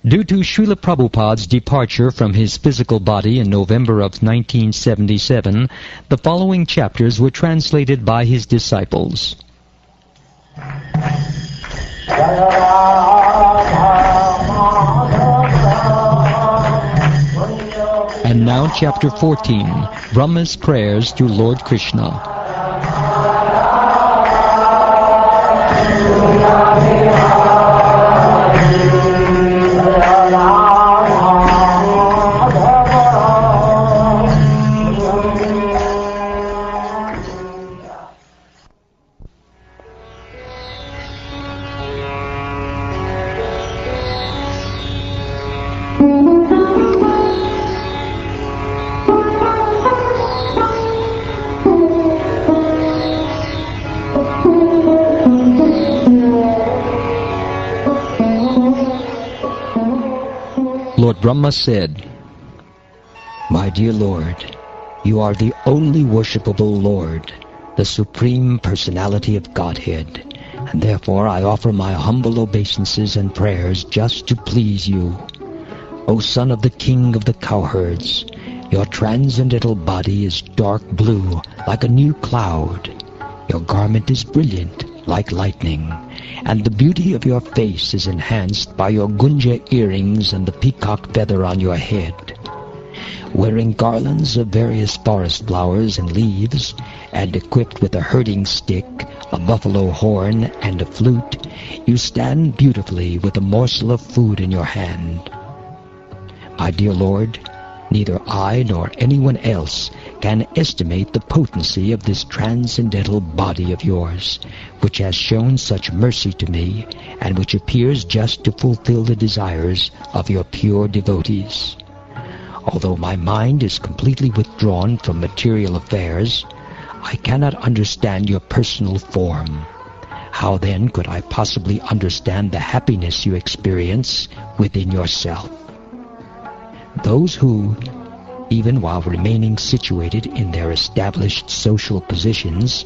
Due to Srila Prabhupada's departure from his physical body in November of 1977, the following chapters were translated by his disciples. And now chapter 14, Brahma's Prayers to Lord Krishna. Lord Brahma said, "My dear Lord, you are the only worshipable Lord, the Supreme Personality of Godhead, and therefore I offer my humble obeisances and prayers just to please you. O son of the king of the cowherds, your transcendental body is dark blue like a new cloud. Your garment is brilliant like lightning, and the beauty of your face is enhanced by your gunja earrings and the peacock feather on your head. Wearing garlands of various forest flowers and leaves, and equipped with a herding stick, a buffalo horn, and a flute, you stand beautifully with a morsel of food in your hand. My dear Lord, neither I nor anyone else can estimate the potency of this transcendental body of yours, which has shown such mercy to me, and which appears just to fulfill the desires of your pure devotees. Although my mind is completely withdrawn from material affairs, I cannot understand your personal form. How then could I possibly understand the happiness you experience within yourself? Those who, even while remaining situated in their established social positions,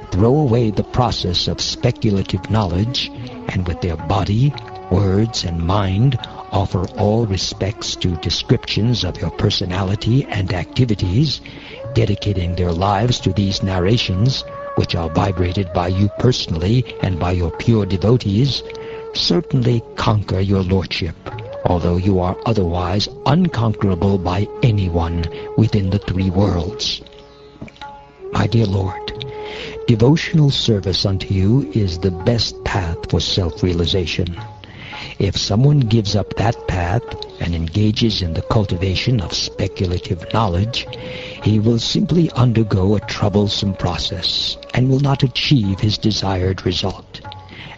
throw away the process of speculative knowledge, and with their body, words, and mind offer all respects to descriptions of your personality and activities, dedicating their lives to these narrations, which are vibrated by you personally and by your pure devotees, certainly conquer your lordship, although you are otherwise unconquerable by anyone within the three worlds. My dear Lord, devotional service unto you is the best path for self-realization. If someone gives up that path and engages in the cultivation of speculative knowledge, he will simply undergo a troublesome process and will not achieve his desired result.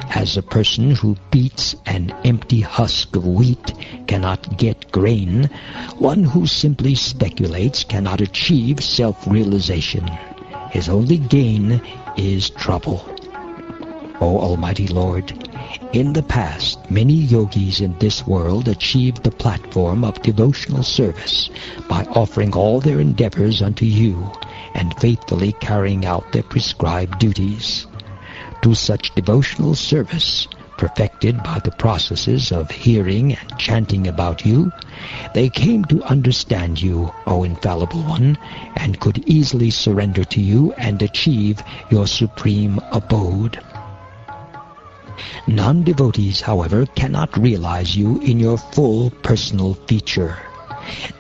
As a person who beats an empty husk of wheat cannot get grain, one who simply speculates cannot achieve self-realization. His only gain is trouble. O Almighty Lord, in the past, many yogis in this world achieved the platform of devotional service by offering all their endeavors unto you and faithfully carrying out their prescribed duties. To such devotional service, perfected by the processes of hearing and chanting about you, they came to understand you, O Infallible One, and could easily surrender to you and achieve your supreme abode. Non-devotees, however, cannot realize you in your full personal feature.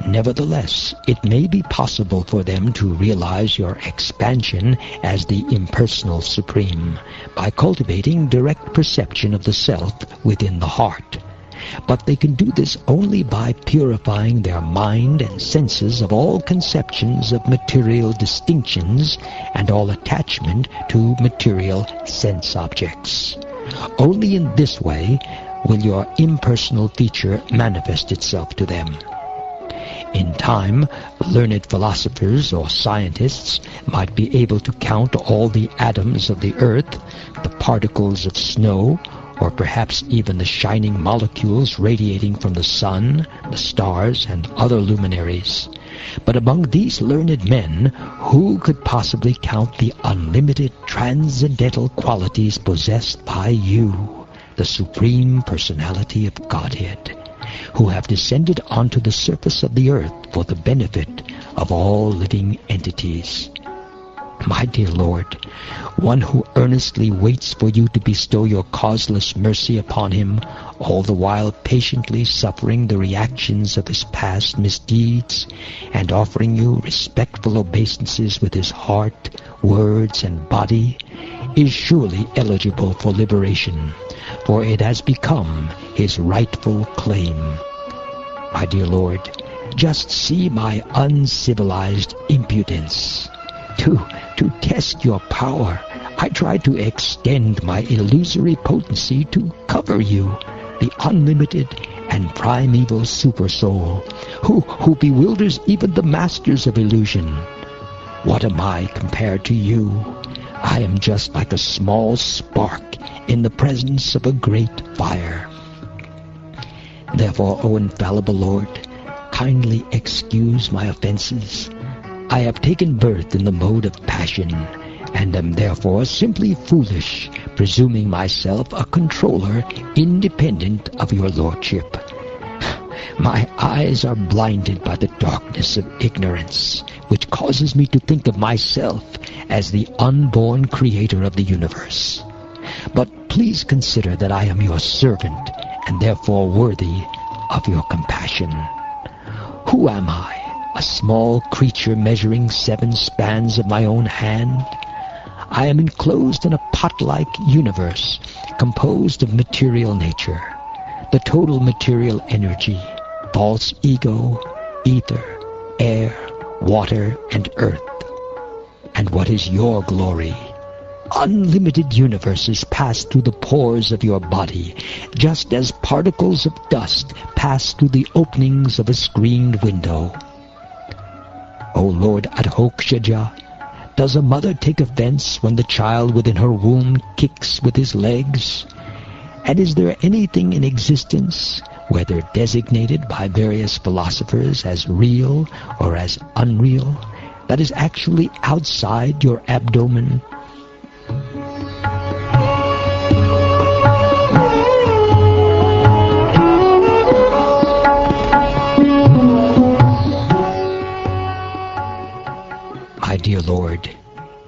Nevertheless, it may be possible for them to realize your expansion as the impersonal Supreme by cultivating direct perception of the Self within the heart. But they can do this only by purifying their mind and senses of all conceptions of material distinctions and all attachment to material sense objects. Only in this way will your impersonal feature manifest itself to them. In time, learned philosophers or scientists might be able to count all the atoms of the earth, the particles of snow, or perhaps even the shining molecules radiating from the sun, the stars, and other luminaries. But among these learned men, who could possibly count the unlimited transcendental qualities possessed by you, the Supreme Personality of Godhead? who have descended onto the surface of the earth for the benefit of all living entities. My dear Lord, one who earnestly waits for you to bestow your causeless mercy upon him, all the while patiently suffering the reactions of his past misdeeds, and offering you respectful obeisances with his heart, words, and body, is surely eligible for liberation, for it has become his rightful claim. My dear Lord, just see my uncivilized impudence. To test your power, I try to extend my illusory potency to cover you, the unlimited and primeval supersoul, who bewilders even the masters of illusion. What am I compared to you? I am just like a small spark in the presence of a great fire. Therefore, O infallible Lord, kindly excuse my offenses. I have taken birth in the mode of passion, and am therefore simply foolish, presuming myself a controller independent of your lordship. My eyes are blinded by the darkness of ignorance, which causes me to think of myself as the unborn creator of the universe. But please consider that I am your servant, and therefore worthy of your compassion. Who am I? A small creature measuring 7 spans of my own hand? I am enclosed in a pot-like universe composed of material nature, the total material energy, false ego, ether, air, water, and earth. And what is your glory? Unlimited universes pass through the pores of your body, just as particles of dust pass through the openings of a screened window. O Lord Adhokshaja, does a mother take offense when the child within her womb kicks with his legs? And is there anything in existence, whether designated by various philosophers as real or as unreal, that is actually outside your abdomen? My dear Lord,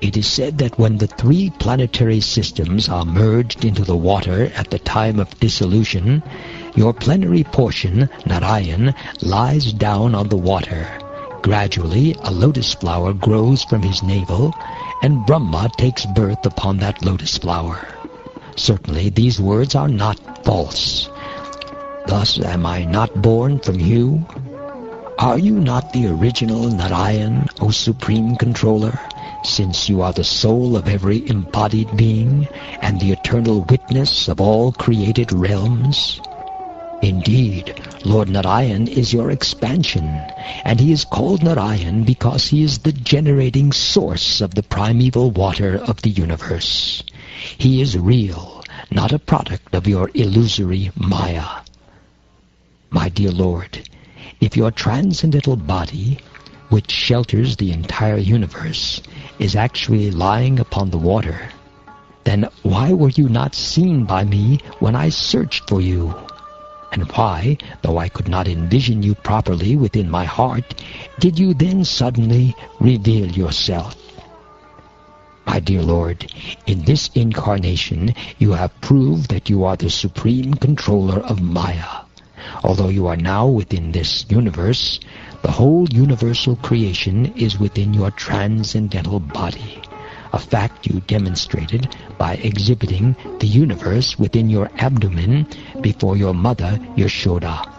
it is said that when the 3 planetary systems are merged into the water at the time of dissolution, your plenary portion, Narayan, lies down on the water. Gradually, a lotus flower grows from his navel, and Brahma takes birth upon that lotus flower. Certainly, these words are not false. Thus am I not born from you? Are you not the original Narayan, O Supreme Controller, since you are the soul of every embodied being and the eternal witness of all created realms? Indeed, Lord Narayan is your expansion, and he is called Narayan because he is the generating source of the primeval water of the universe. He is real, not a product of your illusory Maya. My dear Lord, if your transcendental body, which shelters the entire universe, is actually lying upon the water, then why were you not seen by me when I searched for you? And why, though I could not envision you properly within my heart, did you then suddenly reveal yourself? My dear Lord, in this incarnation you have proved that you are the supreme controller of Maya. Although you are now within this universe, the whole universal creation is within your transcendental body, a fact you demonstrated by exhibiting the universe within your abdomen before your mother Yashoda.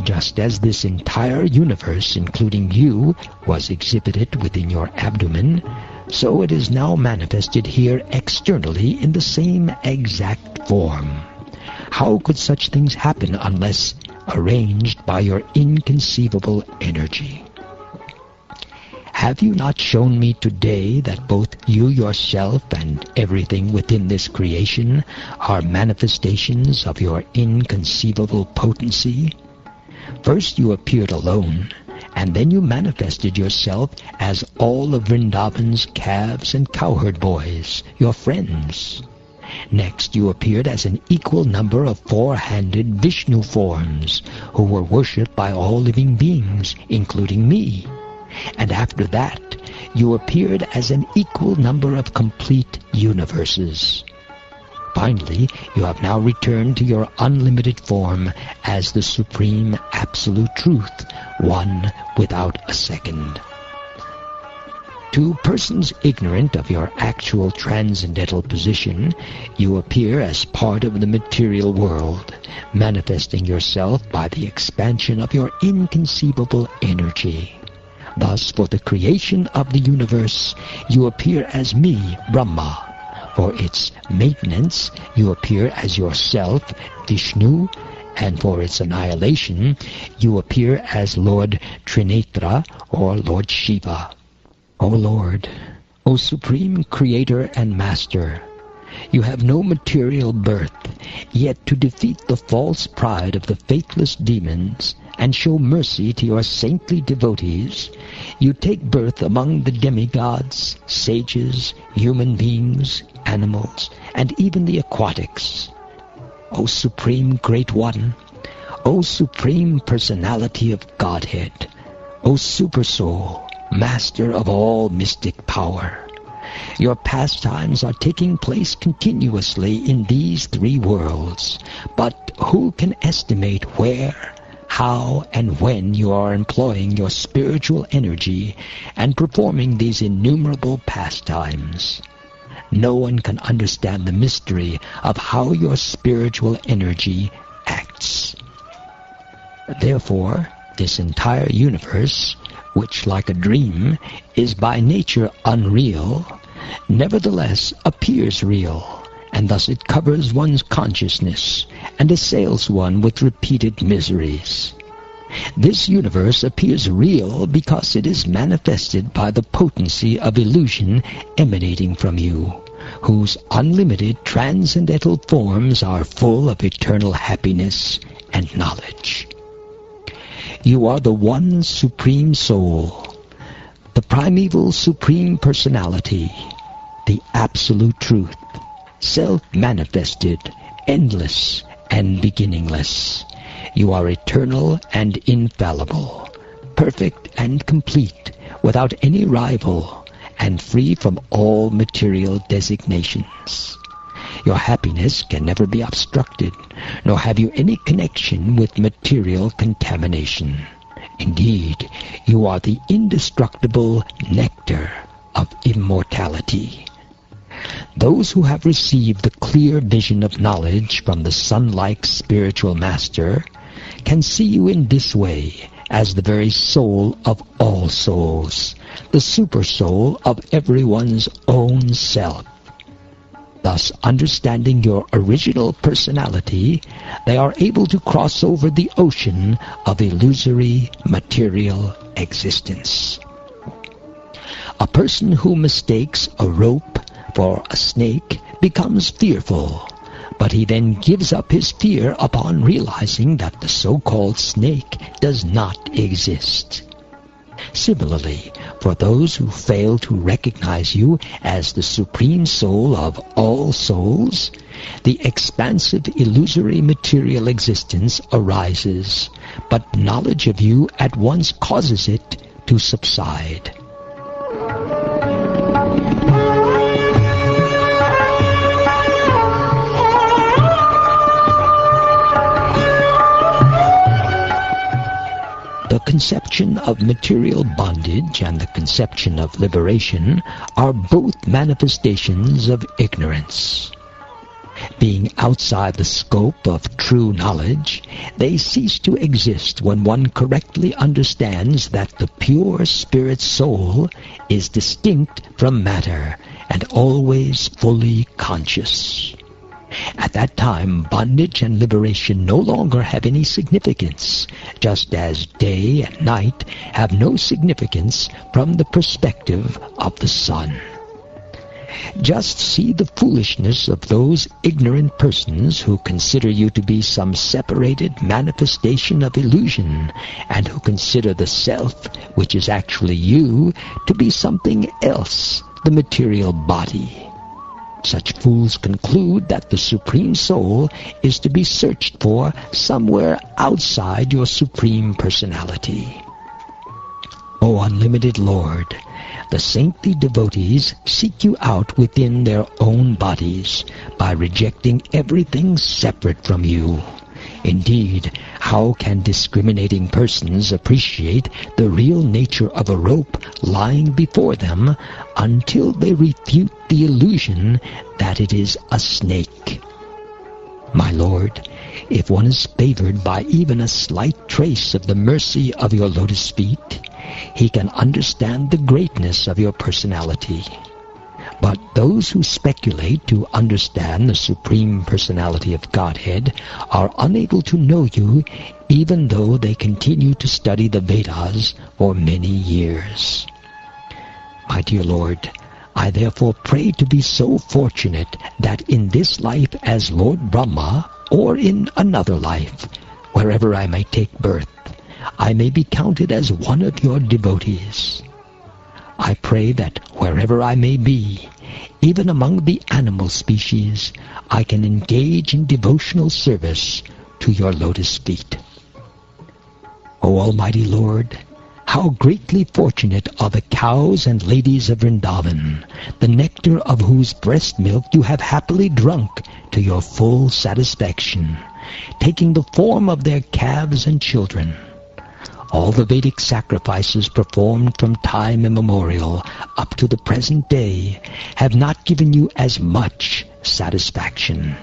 Just as this entire universe, including you, was exhibited within your abdomen, so it is now manifested here externally in the same exact form. How could such things happen unless arranged by your inconceivable energy? Have you not shown me today that both you yourself and everything within this creation are manifestations of your inconceivable potency? First you appeared alone, and then you manifested yourself as all of Vrindavan's calves and cowherd boys, your friends. Next, you appeared as an equal number of four-handed Vishnu forms, who were worshipped by all living beings, including me. And after that, you appeared as an equal number of complete universes. Finally, you have now returned to your unlimited form as the Supreme Absolute Truth, one without a second. To persons ignorant of your actual transcendental position, you appear as part of the material world, manifesting yourself by the expansion of your inconceivable energy. Thus, for the creation of the universe, you appear as me, Brahma. For its maintenance, you appear as yourself, Vishnu, and for its annihilation, you appear as Lord Trinetra or Lord Shiva. O Lord, O Supreme Creator and Master, you have no material birth, yet to defeat the false pride of the faithless demons and show mercy to your saintly devotees, you take birth among the demigods, sages, human beings, animals, and even the aquatics. O Supreme Great One, O Supreme Personality of Godhead, O Super Soul, Master of all mystic power, your pastimes are taking place continuously in these three worlds, but who can estimate where, how, and when you are employing your spiritual energy and performing these innumerable pastimes? No one can understand the mystery of how your spiritual energy acts. Therefore, this entire universe, which like a dream is by nature unreal, nevertheless appears real, and thus it covers one's consciousness and assails one with repeated miseries. This universe appears real because it is manifested by the potency of illusion emanating from you, whose unlimited transcendental forms are full of eternal happiness and knowledge. You are the one Supreme Soul, the primeval Supreme Personality, the Absolute Truth, self-manifested, endless, and beginningless. You are eternal and infallible, perfect and complete, without any rival, and free from all material designations. Your happiness can never be obstructed, nor have you any connection with material contamination. Indeed, you are the indestructible nectar of immortality. Those who have received the clear vision of knowledge from the sun-like spiritual master can see you in this way as the very soul of all souls, the super soul of everyone's own self. Thus, understanding your original personality, they are able to cross over the ocean of illusory material existence. A person who mistakes a rope for a snake becomes fearful, but he then gives up his fear upon realizing that the so-called snake does not exist. Similarly, for those who fail to recognize you as the Supreme Soul of all souls, the expansive illusory material existence arises, but knowledge of you at once causes it to subside. The conception of material bondage and the conception of liberation are both manifestations of ignorance. Being outside the scope of true knowledge, they cease to exist when one correctly understands that the pure spirit soul is distinct from matter and always fully conscious. At that time, bondage and liberation no longer have any significance, just as day and night have no significance from the perspective of the sun. Just see the foolishness of those ignorant persons who consider you to be some separated manifestation of illusion, and who consider the self, which is actually you, to be something else, the material body. Such fools conclude that the Supreme Soul is to be searched for somewhere outside your Supreme Personality. O unlimited Lord, the saintly devotees seek you out within their own bodies by rejecting everything separate from you. Indeed, how can discriminating persons appreciate the real nature of a rope lying before them until they refute the illusion that it is a snake? My Lord, if one is favored by even a slight trace of the mercy of your lotus feet, he can understand the greatness of your personality. But those who speculate to understand the Supreme Personality of Godhead are unable to know you, even though they continue to study the Vedas for many years. My dear Lord, I therefore pray to be so fortunate that in this life as Lord Brahma, or in another life, wherever I may take birth, I may be counted as one of your devotees. I pray that wherever I may be, even among the animal species, I can engage in devotional service to your lotus feet. O Almighty Lord, how greatly fortunate are the cows and ladies of Vrindavan, the nectar of whose breast milk you have happily drunk to your full satisfaction, taking the form of their calves and children. All the Vedic sacrifices performed from time immemorial up to the present day have not given you as much satisfaction.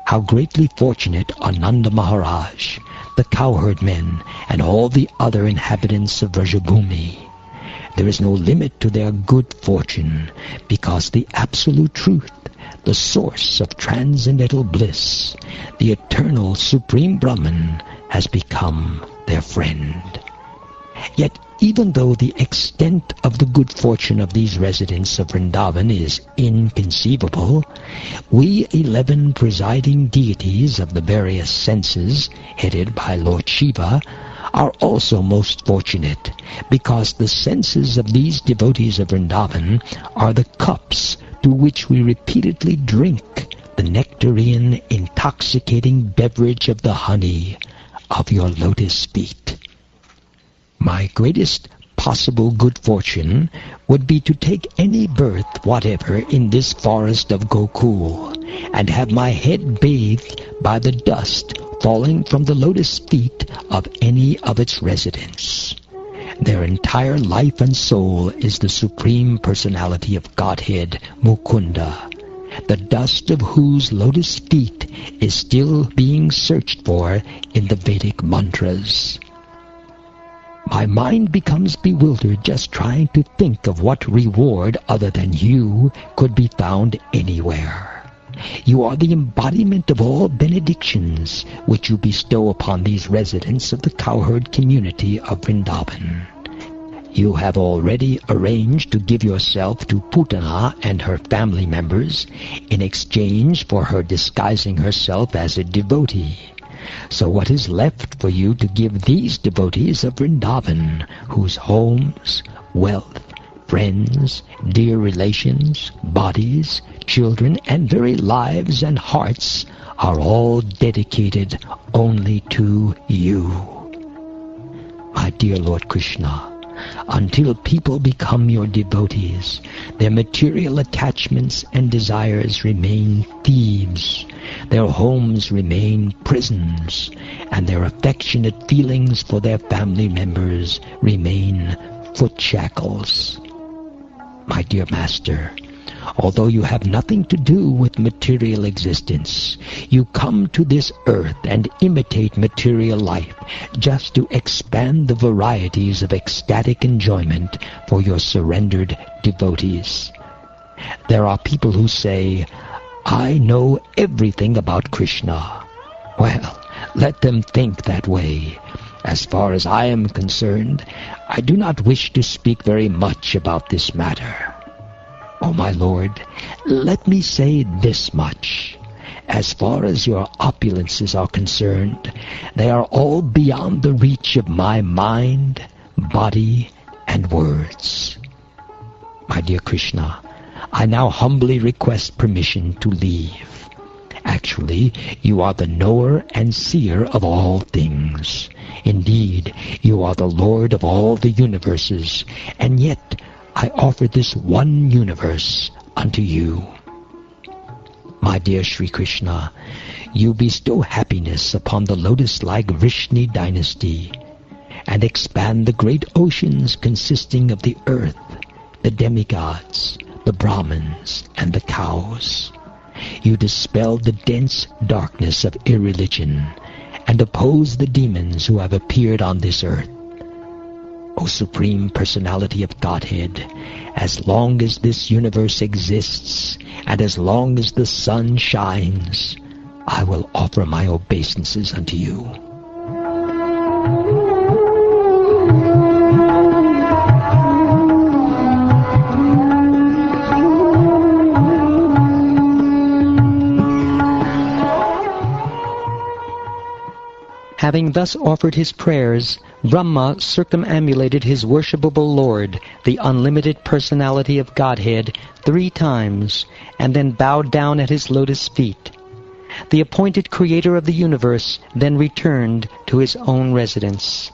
How greatly fortunate are Nanda Maharaj, the cowherd men, and all the other inhabitants of Vrajabhumi. There is no limit to their good fortune, because the Absolute Truth, the source of transcendental bliss, the eternal Supreme Brahman, has become their friend. Yet even though the extent of the good fortune of these residents of Vrindavan is inconceivable, we 11 presiding deities of the various senses, headed by Lord Shiva, are also most fortunate, because the senses of these devotees of Vrindavan are the cups to which we repeatedly drink the nectarine, intoxicating beverage of the honey of your lotus feet. My greatest possible good fortune would be to take any birth whatever in this forest of Gokul, and have my head bathed by the dust falling from the lotus feet of any of its residents. Their entire life and soul is the Supreme Personality of Godhead, Mukunda, the dust of whose lotus feet is still being searched for in the Vedic mantras. My mind becomes bewildered just trying to think of what reward other than you could be found anywhere. You are the embodiment of all benedictions which you bestow upon these residents of the cowherd community of Vrindavan. You have already arranged to give yourself to Putana and her family members in exchange for her disguising herself as a devotee. So what is left for you to give these devotees of Vrindavan, whose homes, wealth, friends, dear relations, bodies, children, and very lives and hearts are all dedicated only to you? My dear Lord Krishna, until people become your devotees, their material attachments and desires remain thieves, their homes remain prisons, and their affectionate feelings for their family members remain foot shackles. My dear Master, although you have nothing to do with material existence, you come to this earth and imitate material life just to expand the varieties of ecstatic enjoyment for your surrendered devotees. There are people who say, I know everything about Krishna. Well, let them think that way. As far as I am concerned, I do not wish to speak very much about this matter. O my Lord, let me say this much. As far as your opulences are concerned, they are all beyond the reach of my mind, body, and words. My dear Krishna, I now humbly request permission to leave. Actually, you are the knower and seer of all things. Indeed, you are the Lord of all the universes, and yet I offer this one universe unto you. My dear Sri Krishna, you bestow happiness upon the lotus-like Vrishni dynasty, and expand the great oceans consisting of the earth, the demigods, the Brahmins, and the cows. You dispel the dense darkness of irreligion and oppose the demons who have appeared on this earth. O Supreme Personality of Godhead, as long as this universe exists and as long as the sun shines, I will offer my obeisances unto you. Having thus offered his prayers, Brahma circumambulated his worshipable Lord, the unlimited personality of Godhead, 3 times, and then bowed down at his lotus feet. The appointed creator of the universe then returned to his own residence.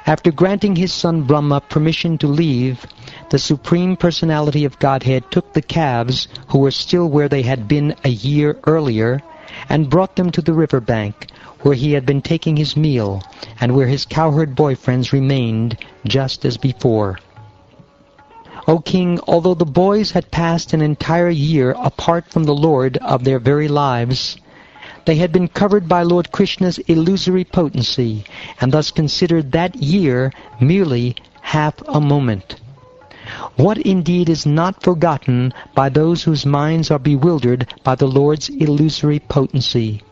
After granting his son Brahma permission to leave, the Supreme Personality of Godhead took the calves, who were still where they had been a year earlier, and brought them to the river bank, where he had been taking his meal, and where his cowherd boyfriends remained just as before. O king, although the boys had passed an entire year apart from the Lord of their very lives, they had been covered by Lord Krishna's illusory potency, and thus considered that year merely half a moment. What indeed is not forgotten by those whose minds are bewildered by the Lord's illusory potency?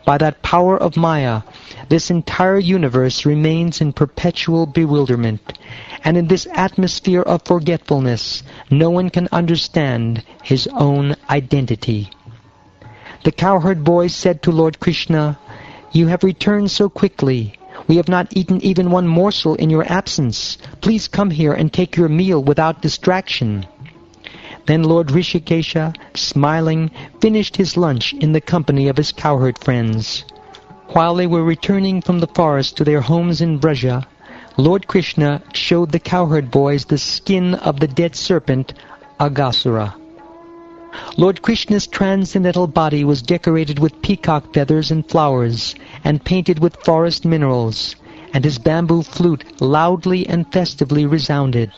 By that power of Maya, this entire universe remains in perpetual bewilderment, and in this atmosphere of forgetfulness, no one can understand his own identity. The cowherd boys said to Lord Krishna, "You have returned so quickly. We have not eaten even one morsel in your absence. Please come here and take your meal without distraction." Then Lord Rishikesha, smiling, finished his lunch in the company of his cowherd friends. While they were returning from the forest to their homes in Braja, Lord Krishna showed the cowherd boys the skin of the dead serpent, Aghasura. Lord Krishna's transcendental body was decorated with peacock feathers and flowers, and painted with forest minerals, and his bamboo flute loudly and festively resounded.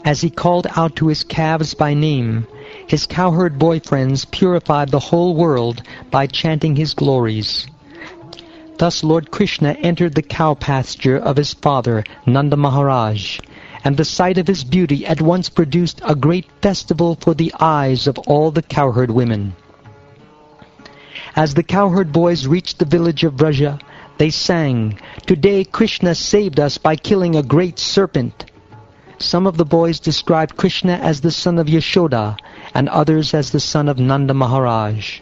As he called out to his calves by name, his cowherd boyfriends purified the whole world by chanting his glories. Thus Lord Krishna entered the cow pasture of his father, Nanda Maharaj, and the sight of his beauty at once produced a great festival for the eyes of all the cowherd women. As the cowherd boys reached the village of Braja, they sang, "Today Krishna saved us by killing a great serpent." Some of the boys described Krishna as the son of Yashoda, and others as the son of Nanda Maharaj.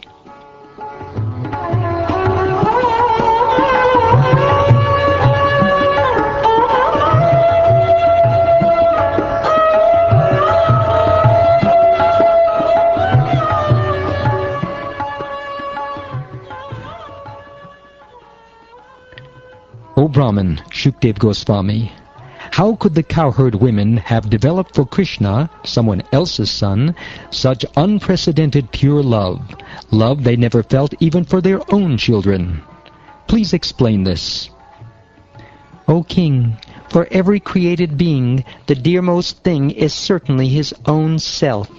O Brahman, Shukdev Goswami, how could the cowherd women have developed for Krishna, someone else's son, such unprecedented pure love they never felt even for their own children? Please explain this. O king, for every created being, the dearmost thing is certainly his own self.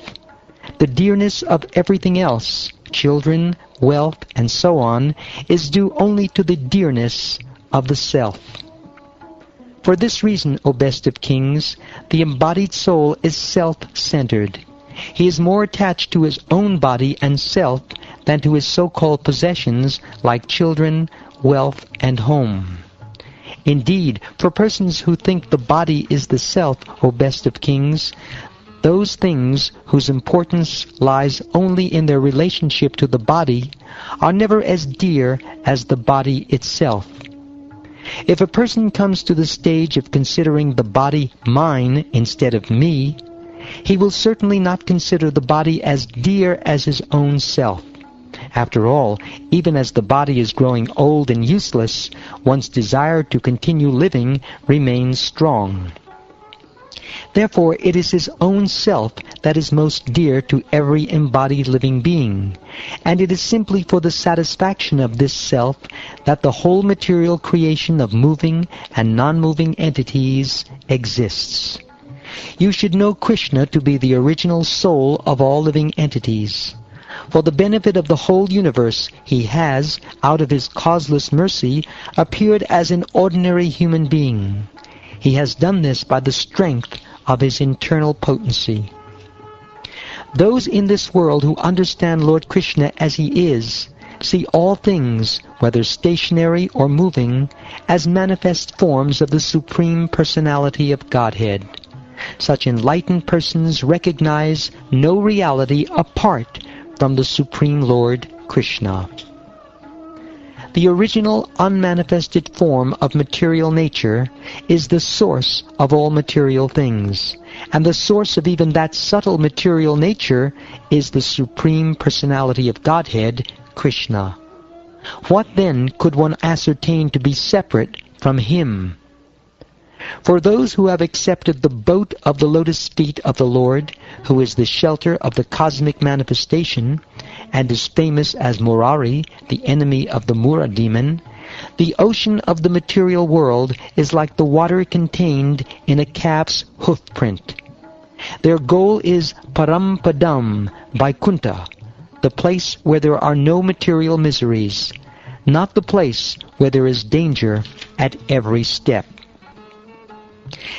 The dearness of everything else, children, wealth, and so on, is due only to the dearness of the self. For this reason, O best of kings, the embodied soul is self-centered. He is more attached to his own body and self than to his so-called possessions like children, wealth, and home. Indeed, for persons who think the body is the self, O best of kings, those things whose importance lies only in their relationship to the body are never as dear as the body itself. If a person comes to the stage of considering the body mine instead of me, He will certainly not consider the body as dear as his own self. After all, even as the body is growing old and useless, one's desire to continue living remains strong. Therefore, it is his own self that is most dear to every embodied living being, and it is simply for the satisfaction of this self that the whole material creation of moving and non-moving entities exists. You should know Krishna to be the original soul of all living entities. For the benefit of the whole universe, he has, out of his causeless mercy, appeared as an ordinary human being. He has done this by the strength of his internal potency. Those in this world who understand Lord Krishna as he is, see all things, whether stationary or moving, as manifest forms of the Supreme Personality of Godhead. Such enlightened persons recognize no reality apart from the Supreme Lord Krishna. The original unmanifested form of material nature is the source of all material things, and the source of even that subtle material nature is the Supreme Personality of Godhead, Krishna. What then could one ascertain to be separate from him? For those who have accepted the boat of the lotus feet of the Lord, who is the shelter of the cosmic manifestation, and is famous as Murari, the enemy of the Mura demon, the ocean of the material world is like the water contained in a calf's hoof print. Their goal is Parampadam, Vaikuntha, the place where there are no material miseries, not the place where there is danger at every step.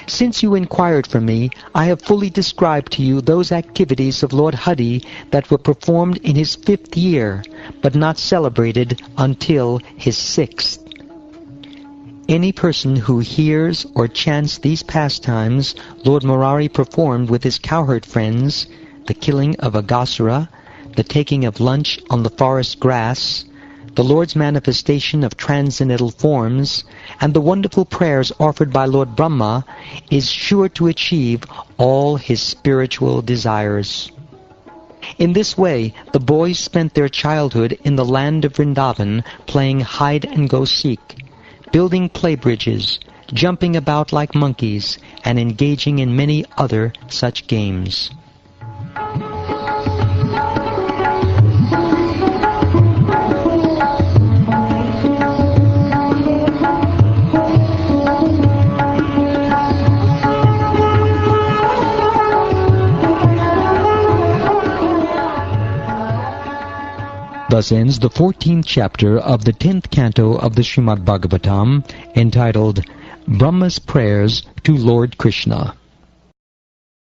Since you inquired from me, I have fully described to you those activities of Lord Hari that were performed in his 5th year, but not celebrated until his 6th. Any person who hears or chants these pastimes Lord Murari performed with his cowherd friends, the killing of Aghasura, the taking of lunch on the forest grass, the Lord's manifestation of transcendental forms, and the wonderful prayers offered by Lord Brahma, is sure to achieve all his spiritual desires. In this way, the boys spent their childhood in the land of Vrindavan playing hide-and-go-seek, building play bridges, jumping about like monkeys, and engaging in many other such games. Thus ends the 14th chapter of the 10th canto of the Srimad Bhagavatam, entitled Brahma's Prayers to Lord Krishna.